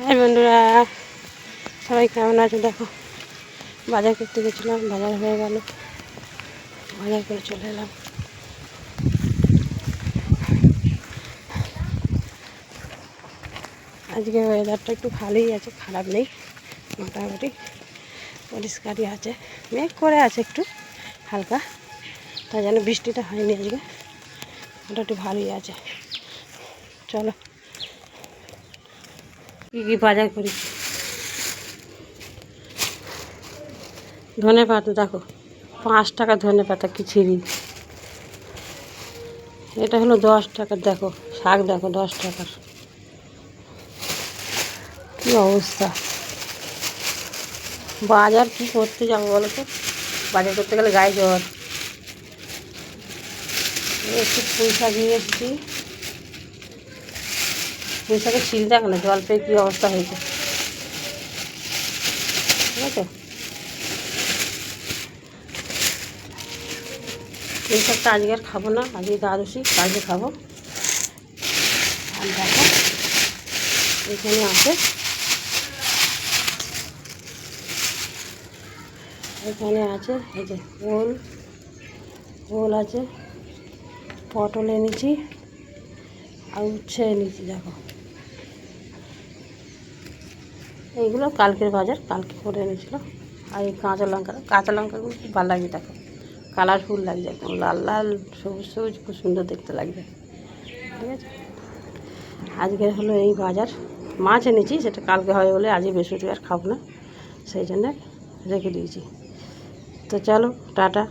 High বন্ধুরা, সবাই কেমন আছো? দেখো, বাজার করতে গেছিলাম, বাজার হয়ে গেল, বাজার করে চলে এলাম। আজকে ওয়েদারটা একটু ভালোই আছে, খারাপ নেই, মোটামুটি পরিষ্কারই আছে, মেঘ করে আছে একটু হালকা, তাই জন্য বৃষ্টিটা হয়নি আজকে, ওটা একটু ভালোই আছে। চলো কী কী বাজার করি। ধনে পাতা দেখো, 5 টাকা ধনে পাতা খিচুড়ি, এটা হলো 10 টাকার। দেখো শাক, দেখো 10 টাকার, কী অবস্থা। বাজার কি করতে যাবো বলো তো, বাজার করতে গেলে গায়ে জ্বর। একটু পুঁই শাক নিয়ে এসেছি, পুঁই শাকের ছিল দেখো না, জল পেয়ে কী অবস্থা হয়েছে, ঠিক আছে। পুঁই শাকটা আজকে আর খাবো না, আজকে দ্বাদশী, কালকে খাবো। আর দেখো এখানে আছে, এখানে আছে এই যে ওল আছে, পটল এনেছি আর উচ্ছে এনেছি। দেখো এইগুলো কালকের বাজার, কালকে করে এনেছিল। আর এই কাঁচা লঙ্কাগুলো খুব ভালো লাগছে, দেখো কালারফুল লাগছে, একদম লাল লাল সবুজ সবুজ, খুব সুন্দর দেখতে লাগবে, ঠিক আছে। আজকের হলো এই বাজার। মাছ এনেছি, সেটা কালকে হবে বলে আজকে বৃহস্পতিবার খাবো না, সেই জন্য রেখে দিয়েছি। তো চলো টাটা।